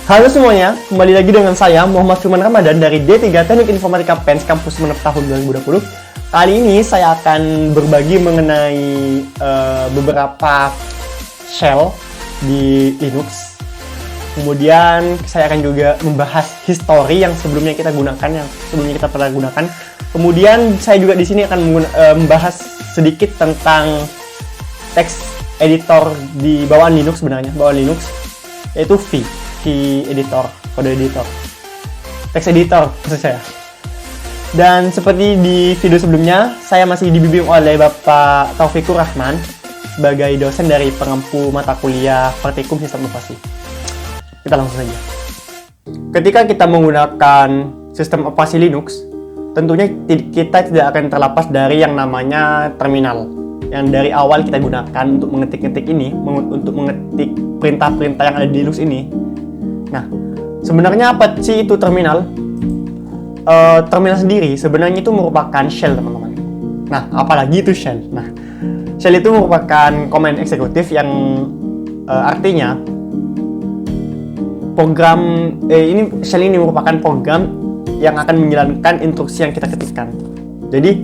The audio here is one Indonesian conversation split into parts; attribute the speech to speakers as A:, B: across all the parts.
A: Halo semuanya, kembali lagi dengan saya Muhammad Firman Ramadan dari D3 Teknik Informatika PENS Kampus Sumeneb tahun 2020. Kali ini saya akan berbagi mengenai beberapa shell di Linux. Kemudian saya akan juga membahas history yang sebelumnya kita pernah gunakan. Kemudian saya juga di sini akan membahas sedikit tentang text editor di bawaan Linux yaitu V editor, kode editor, text editor maksud saya. Dan seperti di video sebelumnya, saya masih dibimbing oleh Bapak Taufikur Rahman sebagai dosen dari pengampu mata kuliah Praktikum Sistem Informasi. Kita langsung saja. Ketika kita menggunakan sistem operasi Linux, tentunya kita tidak akan terlepas dari yang namanya terminal, yang dari awal kita gunakan untuk mengetik perintah-perintah yang ada di Linux ini. Nah, sebenarnya apa sih itu terminal? Terminal sendiri sebenarnya itu merupakan shell, teman-teman. Nah, apalagi itu shell? Nah, shell itu merupakan command eksekutif yang artinya shell ini merupakan program yang akan menjalankan instruksi yang kita ketikkan. Jadi,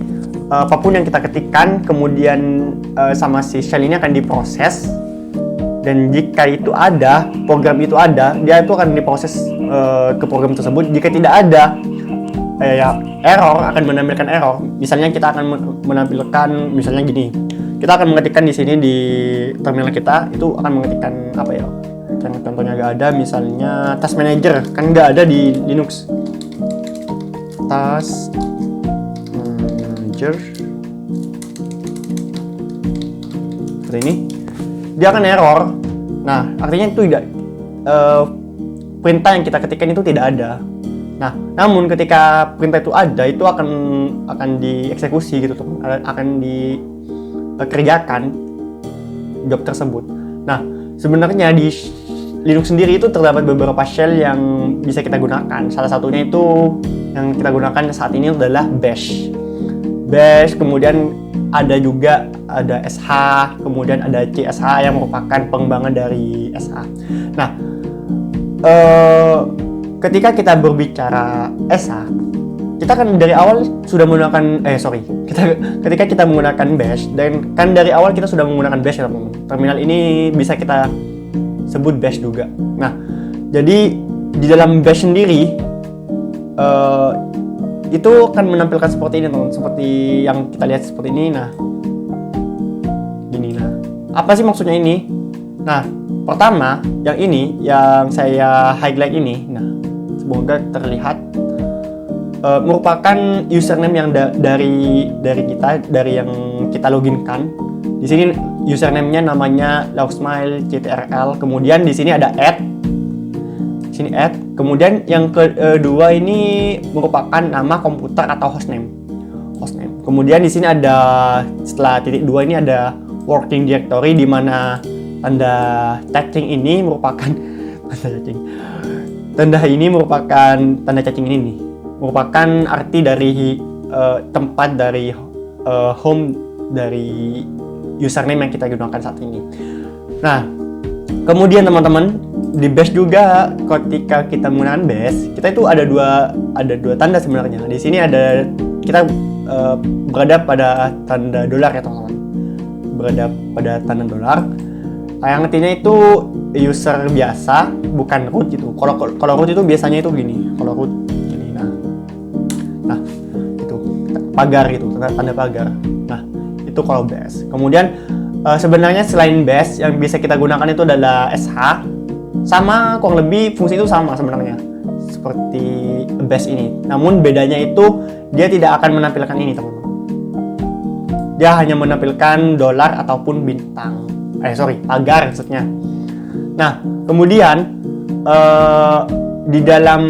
A: apapun yang kita ketikkan, kemudian sama si shell ini akan diproses. Dan jika program itu ada, dia itu akan diproses ke program tersebut. Jika tidak ada error, akan menampilkan error. Misalnya kita akan menampilkan, misalnya gini, kita akan mengetikkan di sini di terminal kita, itu akan mengetikkan apa ya? Yang contohnya nggak ada, misalnya task manager, kan nggak ada di Linux. Task manager seperti ini. Dia akan error. Nah, artinya itu perintah yang kita ketikkan itu tidak ada. Nah, namun ketika perintah itu ada, itu akan dieksekusi gitu, teman. Akan dikerjakan job tersebut. Nah, sebenarnya di Linux sendiri itu terdapat beberapa shell yang bisa kita gunakan. Salah satunya itu yang kita gunakan saat ini adalah bash. Bash, kemudian ada SH, kemudian ada CSH yang merupakan pengembangan dari SH. Nah, ketika kita berbicara SH, kita kan dari awal sudah menggunakan ketika kita menggunakan bash, dan kan dari awal kita sudah menggunakan bash ya, teman-teman. Terminal ini bisa kita sebut bash juga. Nah, jadi di dalam bash sendiri itu akan menampilkan seperti ini, teman-teman, seperti yang kita lihat seperti ini. Nah, gini. Nah, apa sih maksudnya ini? Nah, pertama, yang saya highlight ini, nah, semoga terlihat, merupakan username yang dari yang kita loginkan. Di sini username-nya namanya lauksmile_ctrl. Kemudian di sini ada add. Kemudian yang kedua ini merupakan nama komputer atau hostname. Kemudian di sini ada, setelah titik 2 ini ada working directory, di mana tanda cacing ini merupakan tanda cacing ini nih merupakan arti dari tempat dari home dari username yang kita gunakan saat ini. Nah, kemudian teman-teman, di bash juga, ketika kita menggunakan bash, kita itu ada dua tanda sebenarnya. Di sini kita berada pada tanda dolar ya, teman-teman. Berada pada tanda dolar. Yang artinya itu user biasa, bukan root itu. Kalau root itu biasanya itu gini. Kalau root gini. Nah, itu pagar gitu, tanda pagar. Nah, itu kalau bash. Kemudian sebenarnya selain bash, yang bisa kita gunakan itu adalah SH. Sama, kurang lebih fungsi itu sama sebenarnya seperti bash ini. Namun bedanya itu dia tidak akan menampilkan ini, teman-teman. Dia hanya menampilkan dolar ataupun bintang. Pagar maksudnya. Nah, kemudian di dalam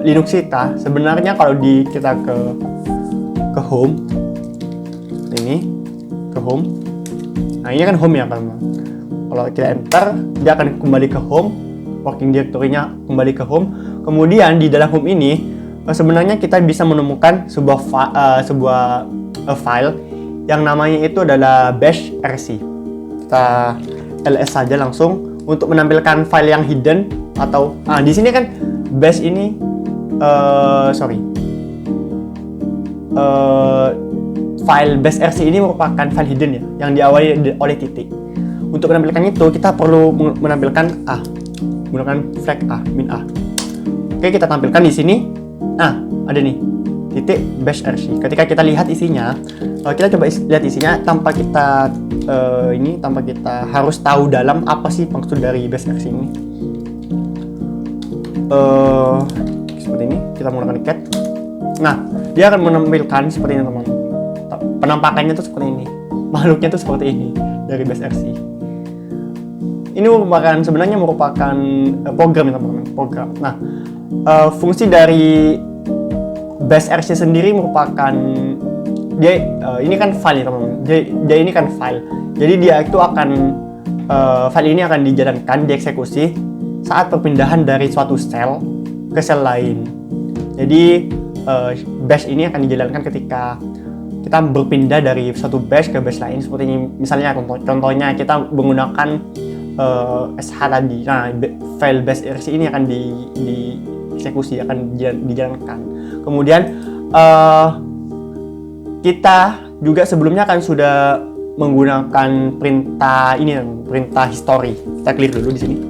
A: Linux kita, sebenarnya kalau kita ke home ini, ke home. Nah, ini kan home ya, teman-teman. Kalau kita enter, dia akan kembali ke home, working directory-nya kembali ke home. Kemudian di dalam home ini sebenarnya kita bisa menemukan sebuah file yang namanya itu adalah bash rc. Kita ls saja langsung untuk menampilkan file yang hidden atau di sini kan bash ini file bash rc ini merupakan file hidden ya, yang diawali oleh titik. Untuk menampilkan itu kita perlu menampilkan menggunakan flag min a. Oke, kita tampilkan di sini. Ada nih titik bash rc. Ketika kita lihat isinya, kita coba lihat isinya tanpa kita harus tahu dalam apa sih maksud dari bash rc ini. Seperti ini, kita menggunakan cat. Nah, dia akan menampilkan seperti ini teman. Penampakannya tuh seperti ini, makhluknya tuh seperti ini dari bash rc. Ini sebenarnya merupakan program ya teman-teman, program. Nah, fungsi dari bash rc sendiri merupakan ini kan file ya teman-teman. Dia ini kan file. Jadi dia itu file ini akan dijalankan, dieksekusi saat perpindahan dari suatu sel ke sel lain. Jadi bash ini akan dijalankan ketika kita berpindah dari suatu bash ke bash lain. Seperti ini, misalnya contohnya kita menggunakan sh tadi. Nah, file bash rc ini akan dieksekusi, akan dijalankan. Kemudian kita juga sebelumnya kan sudah menggunakan perintah history. Kita clear dulu di sini.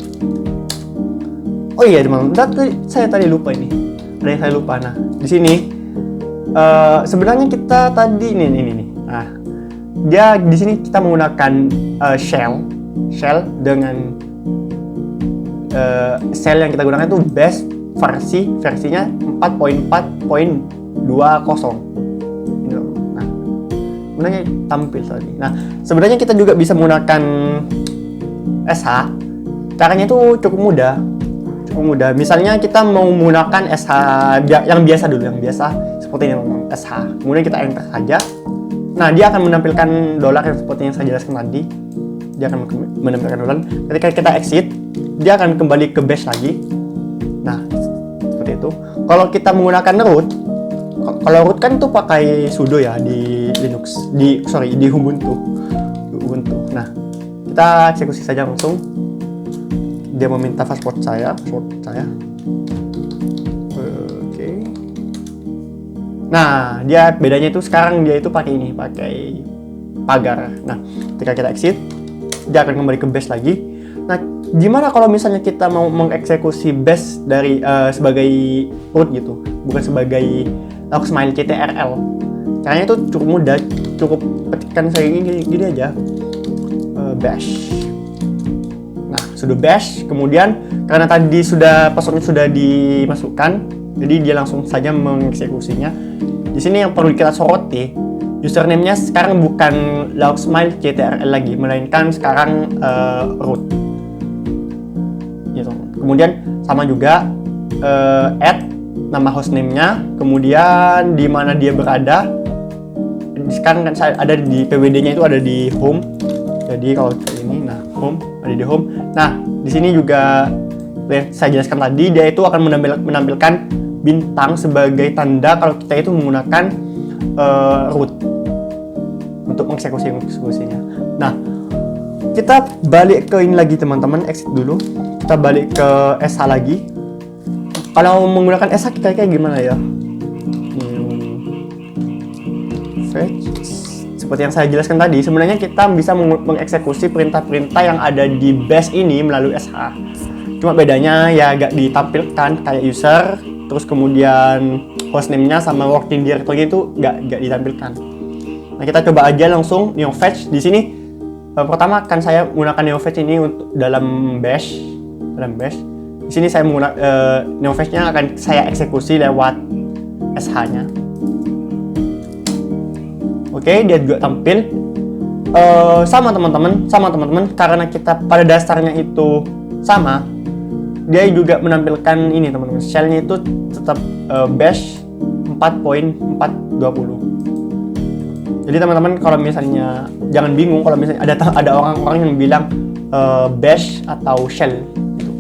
A: Oh iya teman-teman, saya tadi lupa ini. Ada yang saya lupa. Nah, di sini sebenarnya kita tadi ini. Nah, dia di sini kita menggunakan shell dengan shell yang kita gunakan itu bash versinya 4.4.20. Nah, sebenarnya tampil tadi. Nah, sebenarnya kita juga bisa menggunakan sh. Caranya itu cukup mudah. Misalnya kita mau menggunakan sh yang biasa dulu, seperti ini teman-teman, sh. Kemudian kita enter saja. Nah, dia akan menampilkan dolar yang seperti yang saya jelaskan tadi. Dia akan menampilkan dolar. Ketika kita exit, dia akan kembali ke bash lagi. Nah, seperti itu. Kalau kita menggunakan root, kan itu pakai sudo ya di Linux, di Ubuntu. Nah, kita eksekusi saja langsung. Dia meminta password saya. Oke. Nah, dia bedanya itu sekarang dia itu pakai pagar. Nah, ketika kita exit, dia akan kembali ke bash lagi. Nah, gimana kalau misalnya kita mau mengeksekusi bash dari sebagai root gitu, bukan sebagai Logsmile ctrl? Caranya itu cukup mudah, cukup ketikkan saya gini aja, bash. Nah, sudah bash, kemudian karena tadi passwordnya sudah dimasukkan, jadi dia langsung saja mengeksekusinya. Di sini yang perlu kita soroti, username-nya sekarang bukan Logsmile ctrl lagi, melainkan sekarang root. Gitu. Kemudian sama juga add nama hostname-nya, kemudian di mana dia berada. Sekarang kan saya ada di pwd-nya itu ada di home. Jadi kalau ini, nah home, ada di home. Nah, di sini juga saya jelaskan tadi, dia itu akan menampilkan bintang sebagai tanda kalau kita itu menggunakan root untuk mengeksekusinya. Nah, kita balik ke ini lagi teman-teman, exit dulu. Kita balik ke sh lagi. Kalau menggunakan sh kita kayak gimana ya? Fetch. Seperti yang saya jelaskan tadi, sebenarnya kita bisa mengeksekusi perintah-perintah yang ada di bash ini melalui sh. Cuma bedanya ya agak ditampilkan kayak user, terus kemudian hostname-nya sama working directory itu nggak ditampilkan. Nah, kita coba aja langsung neofetch di sini. Pertama kan saya menggunakan neofetch ini untuk dalam bash. Di sini saya menggunakan neofetch-nya akan saya eksekusi lewat sh-nya. Oke, dia juga tampil sama teman-teman, karena kita pada dasarnya itu sama. Dia juga menampilkan ini teman-teman, shell-nya itu tetap bash 4.420. Jadi teman-teman kalau misalnya jangan bingung kalau misalnya ada orang-orang yang bilang bash atau shell,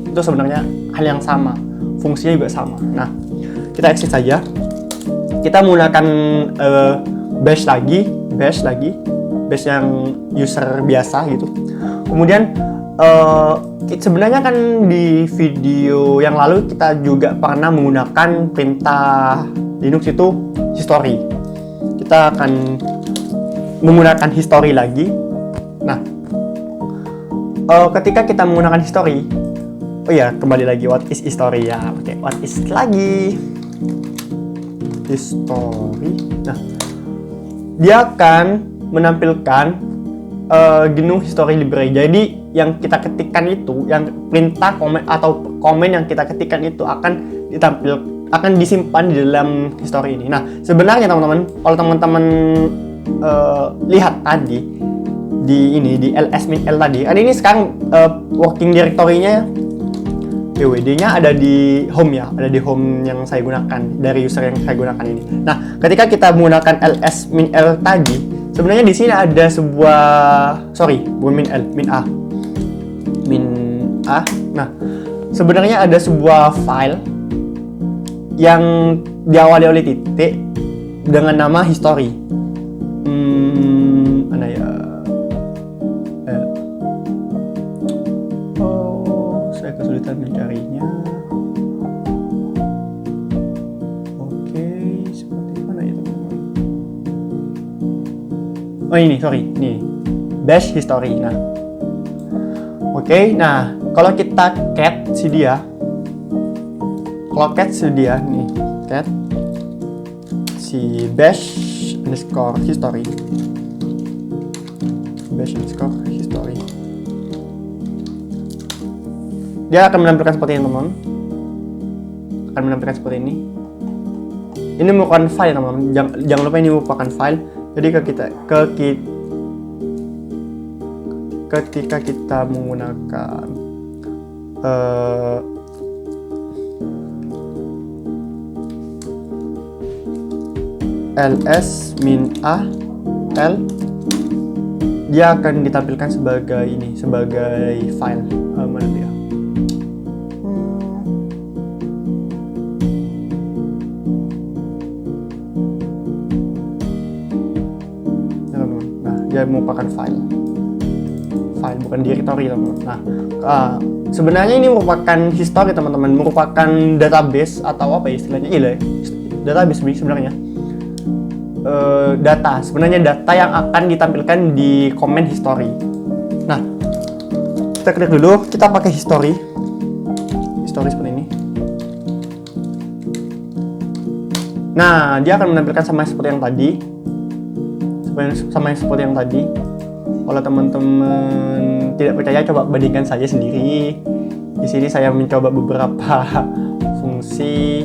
A: itu sebenarnya hal yang sama, fungsinya juga sama. Nah, kita exit saja. Kita menggunakan bash lagi, bash yang user biasa gitu. Kemudian sebenarnya kan di video yang lalu kita juga pernah menggunakan perintah Linux itu history. Kita akan menggunakan history lagi. Nah, ketika kita menggunakan history, oh ya, kembali lagi, what is history ya? Oke, what is lagi history. Nah, dia akan menampilkan GNU History Library. Jadi yang kita ketikkan itu, yang perintah komen atau komen yang kita ketikkan itu akan disimpan di dalam history ini. Nah, sebenarnya teman-teman, kalau teman-teman lihat tadi di ls-l tadi, kan ini sekarang working directory-nya pwd-nya ada di home ya, ada di home yang saya gunakan, dari user yang saya gunakan ini. Nah, ketika kita menggunakan ls-l tadi, sebenarnya di sini ada sebuah, bukan min a. Nah, sebenarnya ada sebuah file yang diawali oleh titik dengan nama history. Mana ya? Saya kesulitan mencarinya. Oke, seperti mana itu? Oh ini, ini bash history. Nah, oke, nah kalau kita cat nih, cat si bash underscore history, dia akan menampilkan seperti ini, teman-teman. Akan menampilkan seperti ini. Ini merupakan file, teman-teman. Jangan lupa ini merupakan file. Jadi ketika kita menggunakan ls-a l, dia akan ditampilkan sebagai file. Mana dia? Nah, dia merupakan file bukan directory, teman-teman. Nah, sebenarnya ini merupakan history, teman-teman, merupakan database atau apa istilahnya? Database sebenarnya. Data yang akan ditampilkan di comment history. Nah, kita klik dulu, kita pakai history seperti ini. Nah, dia akan menampilkan sama seperti yang tadi. Kalau teman-teman tidak percaya, coba bandingkan saja sendiri. Di sini saya mencoba beberapa fungsi.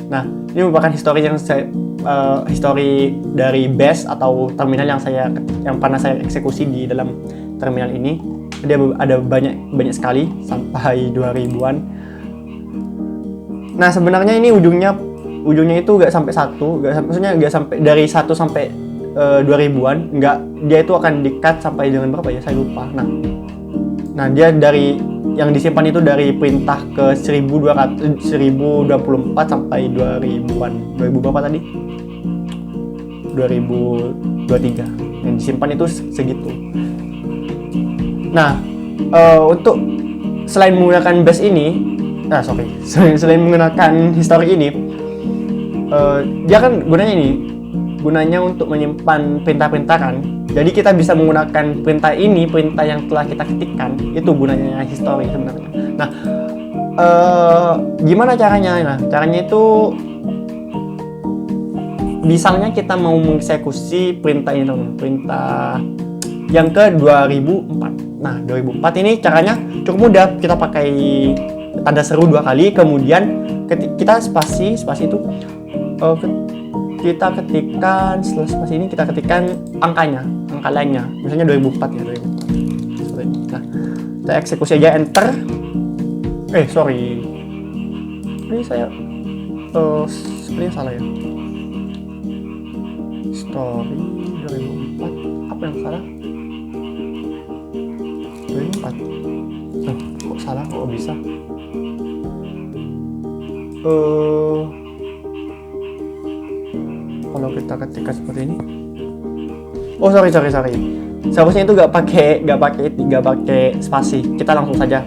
A: Nah, ini merupakan history dari bash atau terminal yang pernah saya eksekusi di dalam terminal ini. Dia ada banyak sekali, sampai 2000-an. Nah, sebenarnya ini ujungnya itu nggak sampai nggak sampai dari 1 sampai 2000-an, dia itu akan di-cut sampai dengan berapa ya, saya lupa. Nah dia yang disimpan itu dari perintah ke 1024 sampai 2000-an. 2000 berapa tadi? 2023. Yang disimpan itu segitu. Nah, untuk selain menggunakan bash ini, selain menggunakan history ini, dia kan gunanya untuk menyimpan perintah-perintah kan. Jadi kita bisa menggunakan perintah yang telah kita ketikkan, itu gunanya history sebenarnya. Nah, gimana caranya? Nah, caranya itu misalnya kita mau mengeksekusi perintah ini, perintah yang ke 2004. Nah, 2004 ini caranya cukup mudah. Kita pakai tanda seru 2 kali, kemudian kita spasi itu kita ketikkan, setelah spasi ini kita ketikkan angka lainnya, misalnya 2004 ya, 2004 seperti ini. Nah, kita eksekusi aja, enter. Ini saya sepertinya salah ya. Story 2004, apa yang salah? 2004. Kok salah? Kok bisa? Kalau kita ketikkan seperti ini, sorry. seharusnya itu nggak pakai spasi, kita langsung saja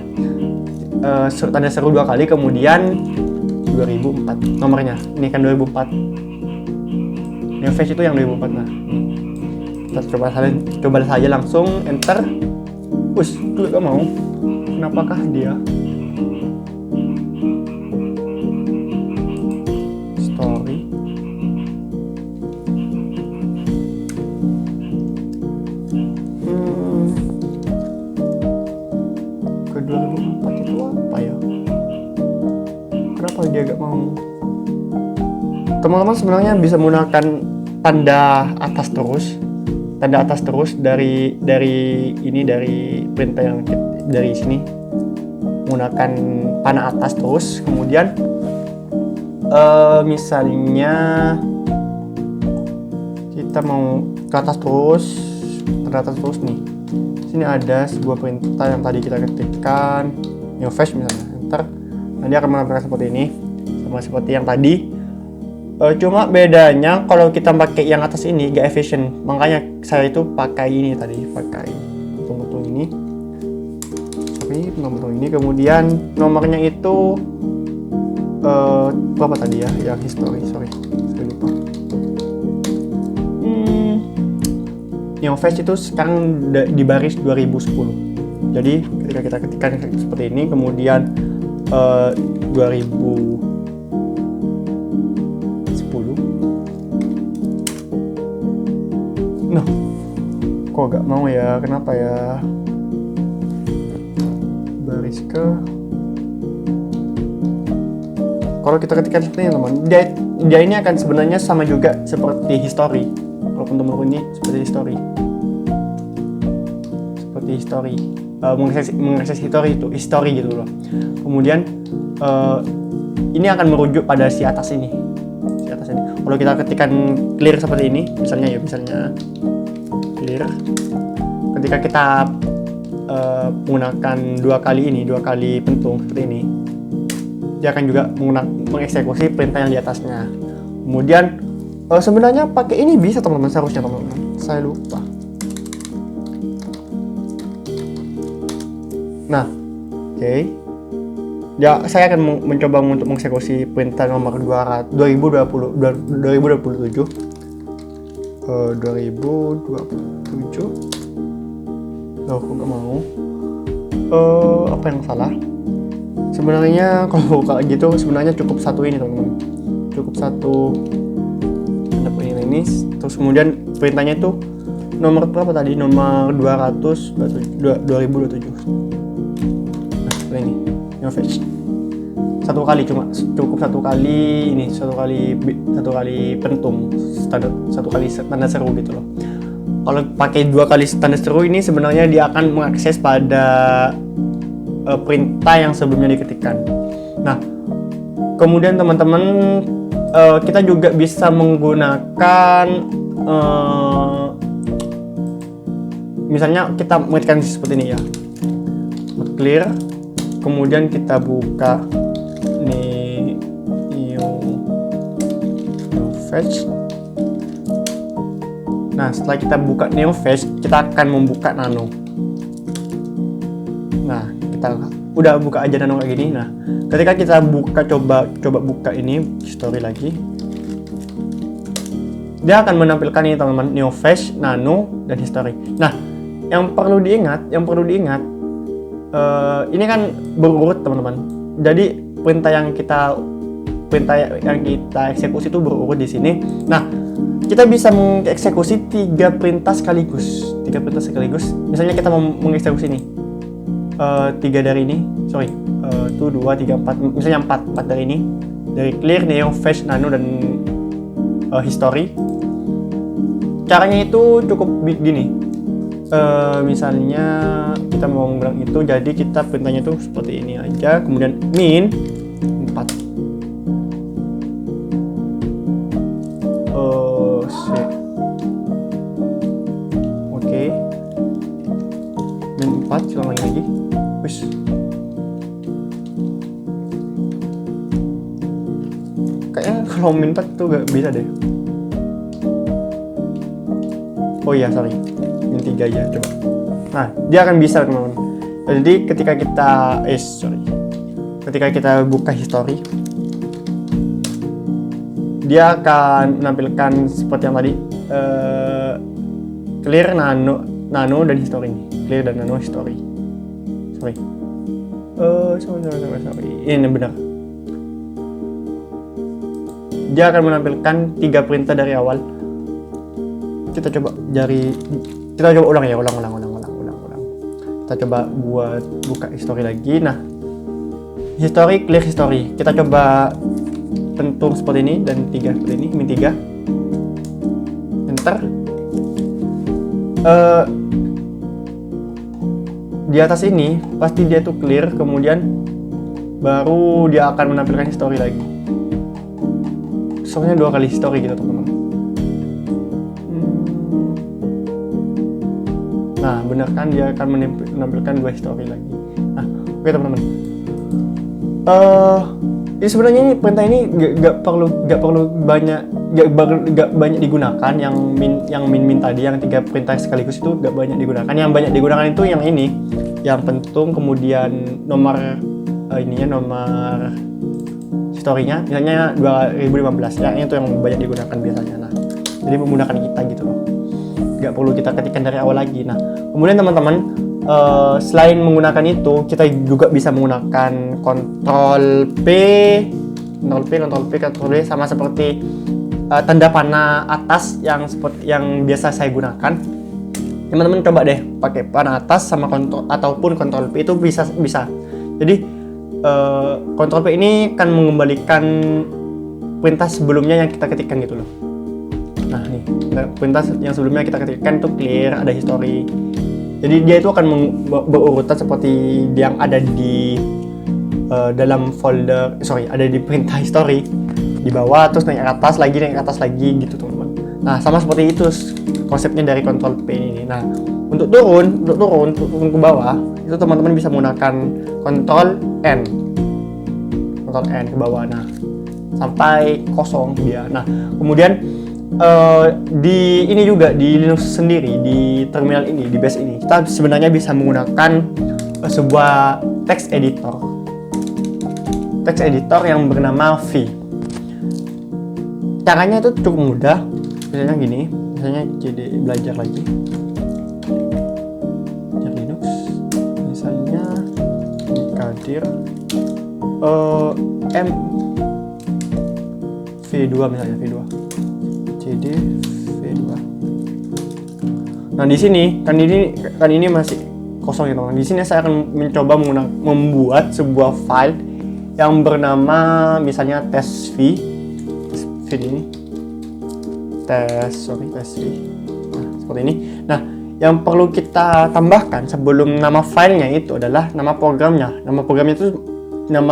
A: tanda seru 2 kali, kemudian 2004 nomornya, ini kan 2004, yang face itu yang 2004. Nah, kita coba saja langsung enter. Push, gak mau, kenapakah dia story. Ke 2004 itu apa ya, kenapa dia gak mau? Teman-teman sebenarnya bisa menggunakan tanda atas terus dari perintah yang dari sini, menggunakan panah atas terus, kemudian misalnya kita mau ke atas terus, nih. Sini ada sebuah perintah yang tadi kita ketikkan, new flash misalnya, enter. Nanti akan menampilkan seperti ini, sama seperti yang tadi. Cuma bedanya kalau kita pakai yang atas ini gak efisien, makanya saya itu pakai ini tadi, pakai betul ini. Kemudian nomornya itu berapa tadi ya, yang history, sorry saya lupa. Yang flash itu sekarang di baris 2010. Jadi ketika kita ketikkan seperti ini, kemudian 2010, nah kok gak mau ya, kenapa ya? Baris ke, kalau kita ketikkan seperti ini teman, dia ini akan sebenarnya sama juga seperti history. Walaupun teman-teman ini seperti history, mengakses history gitu loh. Kemudian ini akan merujuk pada si atas ini. Kalau kita ketikkan clear seperti ini, misalnya clear, ketika kita menggunakan 2 kali pentung seperti ini, dia akan juga mengeksekusi perintah yang di atasnya. Kemudian sebenarnya pakai ini bisa teman-teman, seharusnya teman-teman, saya lupa. Nah, oke. Ya, saya akan mencoba untuk mengeksekusi perintah nomor 2027. Loh, kok nggak mau? Apa yang salah? Sebenarnya kalau kayak gitu sebenarnya cukup satu ini teman-teman. Cukup satu ini, terus kemudian perintahnya itu nomor berapa tadi? Nomor 2027. Nah, ini fetch. Satu kali, cukup satu kali pentung, satu kali tanda seru gitu loh. Kalau pakai 2 kali tanda seru ini sebenarnya dia akan mengakses pada perintah yang sebelumnya diketikkan. Nah, kemudian teman-teman kita juga bisa menggunakan misalnya kita mengetikkan seperti ini ya, clear, kemudian kita buka ini new fetch. Nah, setelah kita buka new fetch, kita akan membuka nano. Nah, kita udah buka aja nano kayak gini. Nah, ketika kita coba buka ini history lagi, dia akan menampilkan ini teman-teman, new fetch, nano, dan history. Nah, yang perlu diingat ini kan berurut teman-teman. Jadi perintah yang kita eksekusi itu berurut di sini. Nah, kita bisa mengeksekusi 3 perintah sekaligus. Misalnya kita mau mengeksekusi ini 3 dari ini, 2, 3, 4, misalnya 4 dari ini, dari clear, neo, fetch, nano, dan history. Caranya itu cukup gini. Misalnya kita mau bilang itu, jadi kita perintahnya itu seperti ini aja, kemudian min 4. Oke. Min 4, ulang lagi. Wis. Kayaknya kalau min 4 tuh gak bisa deh. Oh iya, sorry. min 3 aja coba. Nah, dia akan bisa teman-teman. Jadi ketika kita buka history, dia akan menampilkan seperti yang tadi, clear, nano dan history ini. Clear dan nano history. Sorry. Ini benar. Dia akan menampilkan 3 perintah dari awal. Kita coba ulang. Kita coba buka history lagi. Nah, history, clear history. Kita coba pentung seperti ini dan 3 seperti ini, min 3. Enter. Di atas ini pasti dia tuh clear, kemudian baru dia akan menampilkan history lagi. Soalnya 2 kali history gitu teman-teman. Nah, benar kan, dia akan menampilkan 2 history lagi. Nah, oke teman-teman. Ini sebenarnya perintah ini gak perlu banyak digunakan. Yang min tadi, yang 3 perintah sekaligus itu gak banyak digunakan. Yang banyak digunakan itu yang ini, yang pentung, kemudian nomor historinya, misalnya 2015, yang itu yang banyak digunakan biasanya. Nah, jadi menggunakan kita gitu loh, gak perlu kita ketikkan dari awal lagi. Nah, kemudian teman-teman, selain menggunakan itu, kita juga bisa menggunakan Ctrl P, sama seperti tanda panah atas yang biasa saya gunakan. Teman-teman coba deh pakai panah atas sama ataupun Ctrl P, itu bisa. Jadi Ctrl P ini akan mengembalikan perintah sebelumnya yang kita ketikkan gitu loh. Nah, nih perintah yang sebelumnya kita ketikkan itu clear, ada history. Jadi dia itu akan berurutan seperti yang ada di dalam folder, ada di perintah history di bawah, terus naik ke atas lagi gitu teman-teman. Nah, sama seperti itu konsepnya dari Ctrl P ini. Nah, untuk turun ke bawah itu teman-teman bisa menggunakan Ctrl N ke bawah. Nah, sampai kosong dia. Nah, kemudian di ini juga di Linux sendiri, di terminal ini, di base ini, kita sebenarnya bisa menggunakan sebuah text editor yang bernama V. Caranya itu cukup mudah. Misalnya gini, cd belajar lagi Linux, misalnya Kadir V2 misalnya, cd V2. Nah, di sini kan ini masih kosong ya teman-teman. Di sini saya akan mencoba membuat sebuah file yang bernama misalnya test V ini, test V. Nah, seperti ini. Nah, yang perlu kita tambahkan sebelum nama filenya itu adalah nama programnya. Nama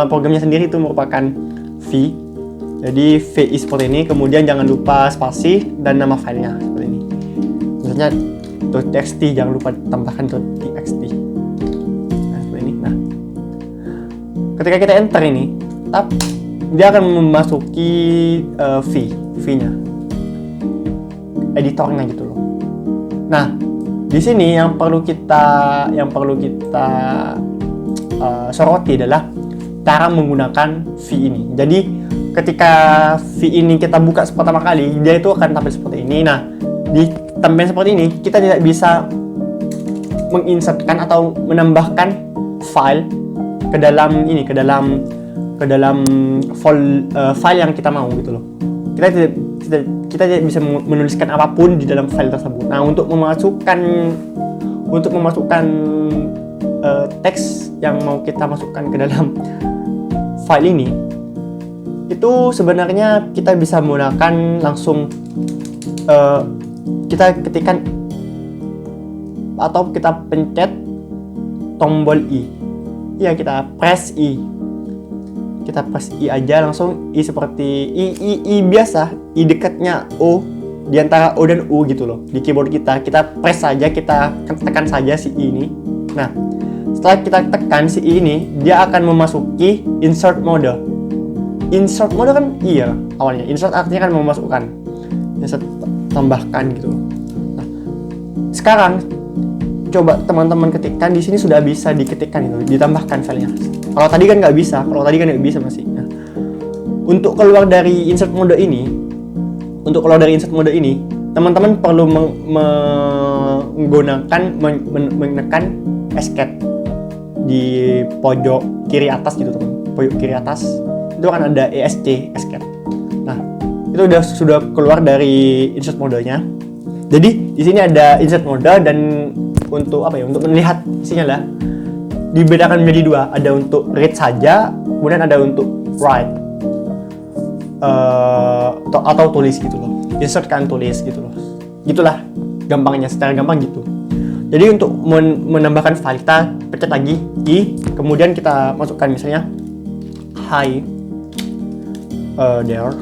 A: programnya sendiri itu merupakan V. Jadi VI seperti ini, kemudian jangan lupa spasi dan nama filenya seperti ini. Misalnya .txt, jangan lupa tambahkan .txt. Nah, seperti ini. Nah, ketika kita enter ini, dia akan memasuki V-nya, editornya gitu loh. Nah, di sini yang perlu kita soroti adalah cara menggunakan V ini. Jadi ketika V ini kita buka pertama kali, dia itu akan tampil seperti ini. Nah, di tampilan seperti ini kita tidak bisa menginsertkan atau menambahkan file ke dalam file yang kita mau gitu loh. Kita tidak bisa menuliskan apapun di dalam file tersebut. Nah, untuk memasukkan teks yang mau kita masukkan ke dalam file ini, itu sebenarnya kita bisa menggunakan langsung kita ketikkan atau kita pencet tombol I. Ya, kita press I. Kita press I aja langsung, I seperti I biasa, I dekatnya O, di antara O dan U gitu loh. Di keyboard kita press saja, kita tekan saja si I ini. Nah, setelah kita tekan si I ini, dia akan memasuki insert mode. Insert mode kan iya awalnya. Insert artinya kan memasukkan, insert tambahkan gitu loh. Nah, sekarang coba teman-teman ketikkan, di sini sudah bisa diketikkan itu, ditambahkan filenya. Kalau tadi kan nggak bisa, masih. Nah, untuk keluar dari insert mode ini, teman-teman perlu menekan escape di pojok kiri atas gitu, teman. Pojok kiri atas itu kan ada ESC, escape. Nah, itu sudah keluar dari insert modenya. Jadi di sini ada insert mode, dan untuk melihat isinya lah dibedakan menjadi dua, ada untuk read saja, kemudian ada untuk write atau tulis gitu loh, insert kan tulis gitu loh, gitulah gampangnya, secara gampang gitu. Jadi untuk menambahkan file, kita pencet lagi I, kemudian kita masukkan misalnya hi there,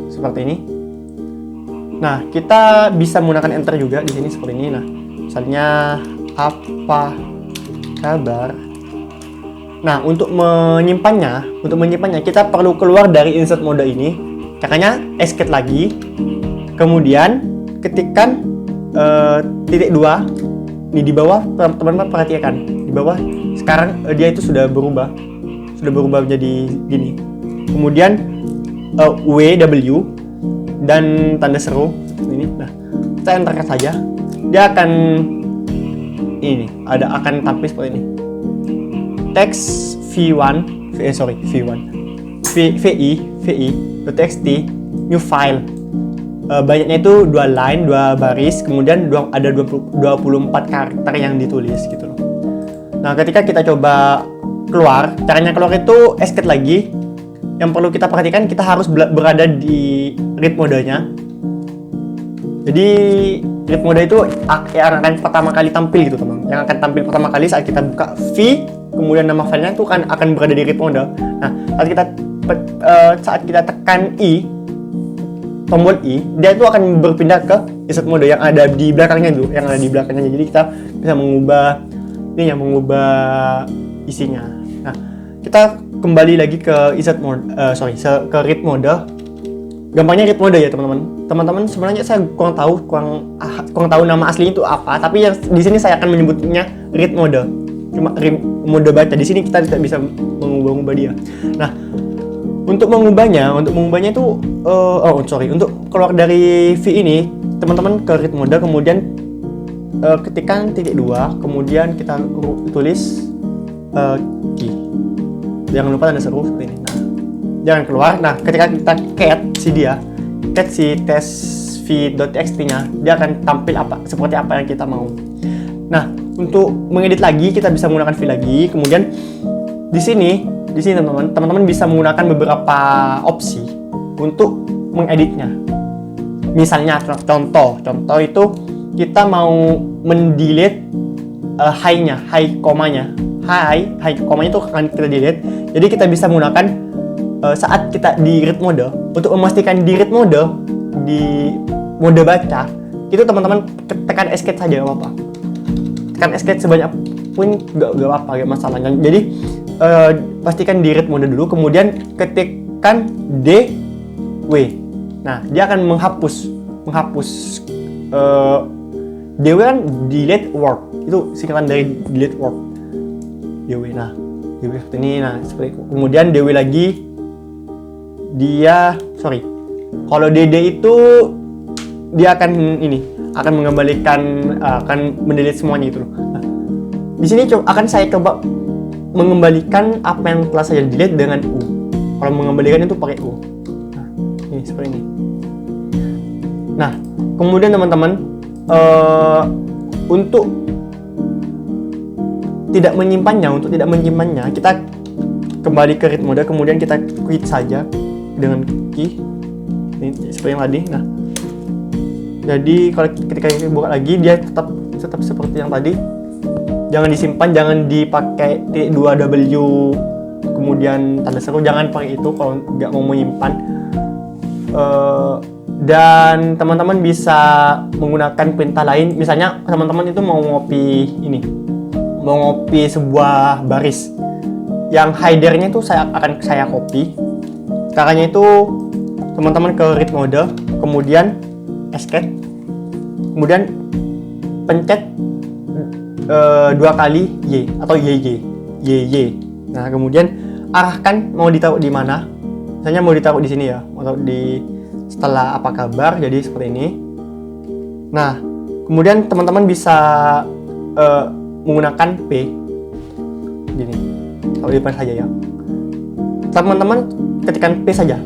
A: seperti ini. Nah, kita bisa menggunakan enter juga di sini seperti ini. Nah, misalnya apa kabar. Nah, untuk menyimpannya kita perlu keluar dari insert mode ini. Caranya escape lagi, kemudian ketikkan titik 2 ini di bawah. Teman-teman perhatikan di bawah, sekarang dia itu sudah berubah menjadi gini. Kemudian WW dan tanda seru ini. Nah, kita enterkan saja, dia akan tampil seperti ini. Text vi.txt new file. Banyaknya itu 2 line, 2 baris, kemudian ada 24 karakter yang ditulis gitu loh. Nah, ketika kita coba keluar, caranya keluar itu escape lagi. Yang perlu kita perhatikan, kita harus berada di read modenya. Jadi read mode itu yang akan pertama kali tampil gitu, teman. Yang akan tampil pertama kali saat kita buka V, kemudian nama filenya itu akan berada di read mode. Nah, saat kita tekan I, tombol I, dia itu akan berpindah ke insert mode yang ada di belakangnya itu, Jadi kita bisa mengubah isinya. Nah, kita kembali lagi ke insert mode, ke read mode. Gampangnya read mode ya, teman-teman. Sebenarnya saya kurang tahu nama aslinya itu apa, tapi yang di sini saya akan menyebutnya read mode. Cuma read mode baca. Di sini kita tidak bisa mengubah dia. Nah, untuk mengubahnya itu untuk keluar dari V ini, teman-teman ke read mode, kemudian ketikkan titik 2, kemudian kita tulis key. Jangan lupa tanda seru seperti ini. Nah, jangan keluar. Nah, ketika kita cat si test.v.txt nya, dia akan tampil seperti apa yang kita mau. Nah, untuk mengedit lagi, kita bisa menggunakan V lagi. Kemudian di sini teman-teman bisa menggunakan beberapa opsi untuk mengeditnya. Misalnya contoh itu kita mau mendelete high komanya itu akan kita delete. Jadi kita bisa menggunakan saat kita di read mode, untuk memastikan di read mode, di mode baca, itu teman-teman tekan escape saja, gak apa-apa. Tekan escape sebanyak pun gak apa-apa, gak masalah. Jadi pastikan di read mode dulu, kemudian ketikkan DW. Nah, dia akan menghapus DW kan delete word, itu singkatan dari delete word. DW. Nah, DW seperti ini. Nah, kemudian DW lagi, kalau DD itu dia akan mengembalikan, akan mendelete semuanya itu loh. Nah, di sini akan saya coba mengembalikan apa yang telah saya delete dengan U. Kalau mengembalikan itu pakai U. Nah, ini seperti ini. Nah, kemudian teman-teman, untuk tidak menyimpannya, kita kembali ke read mode, kemudian kita quit saja dengan key ini seperti yang tadi. Nah, jadi kalau ketika kita buka lagi, dia tetap seperti yang tadi. Jangan disimpan, jangan dipakai titik 2W kemudian tanda seru, jangan pakai itu kalau nggak mau menyimpan. Dan teman-teman bisa menggunakan perintah lain. Misalnya teman-teman itu mau ngopi sebuah baris, yang header-nya itu akan saya copy. Caranya itu teman-teman ke read mode, kemudian escape, kemudian pencet 2 kali Y atau YY. Nah, kemudian arahkan mau ditaruh di mana. Misalnya mau ditaruh di sini ya, atau di setelah apa kabar, jadi seperti ini. Nah, kemudian teman-teman bisa menggunakan P gini, taruh di depan saja ya. Teman-teman ketikkan P saja,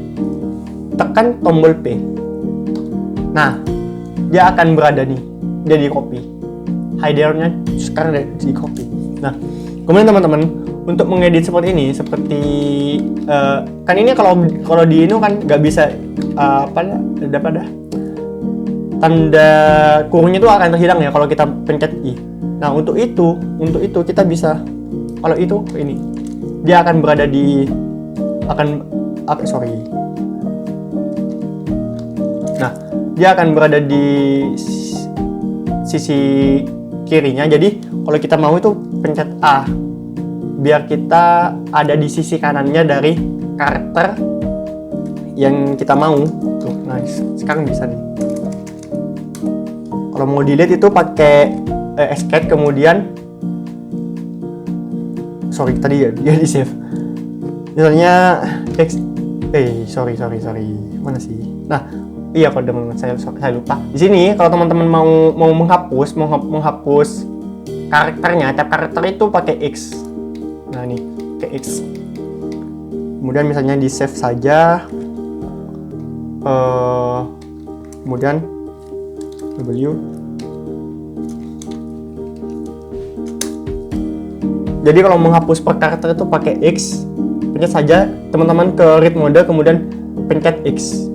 A: tekan tombol P. Nah, dia akan berada nih, dia di copy. Hidernya sekarang di copy. Nah, kemudian teman-teman untuk mengedit seperti ini, seperti kan ini kalau di ini kan nggak bisa ada tanda kurungnya itu akan terhilang ya kalau kita pencet I. Nah, untuk itu kita bisa, kalau itu ini dia akan berada di Nah, dia akan berada di sisi kirinya. Jadi kalau kita mau itu pencet A biar kita ada di sisi kanannya dari karakter yang kita mau. Tuh, nah sekarang bisa nih. Kalau mau delete itu pakai escape, kemudian tadi ya dia di save. Misalnya sorry mana sih? Nah, iya kalau saya lupa. Di sini kalau teman-teman mau menghapus karakternya, tiap karakter itu pakai X. Nah, nih pakai X. Kemudian misalnya di save saja. Kemudian W. Jadi kalau menghapus per karakter itu pakai X, pencet saja teman-teman ke read mode, kemudian pencet X.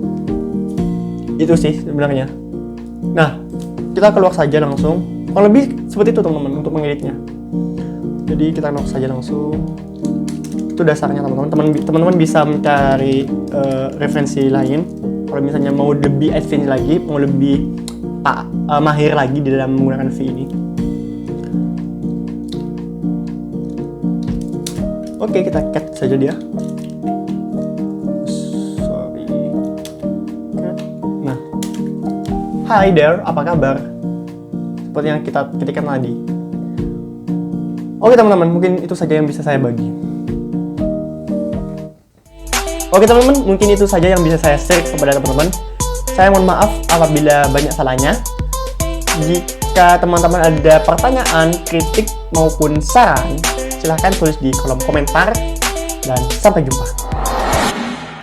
A: Itu sih sebenarnya. Nah, kita keluar saja langsung. Kurang lebih seperti itu teman-teman untuk mengeditnya. Jadi kita keluar saja langsung. Itu dasarnya teman-teman. Teman-teman bisa mencari referensi lain. Kalau misalnya mau lebih advance lagi, mau lebih mahir lagi di dalam menggunakan V ini. Oke, kita cut saja dia. Nah, hi there, apa kabar? Seperti yang kita ketikkan tadi. Oke teman-teman, mungkin itu saja yang bisa saya bagi. Oke teman-teman, mungkin itu saja yang bisa saya share kepada teman-teman. Saya mohon maaf apabila banyak salahnya. Jika teman-teman ada pertanyaan, kritik maupun saran, silahkan tulis di kolom komentar, dan sampai jumpa.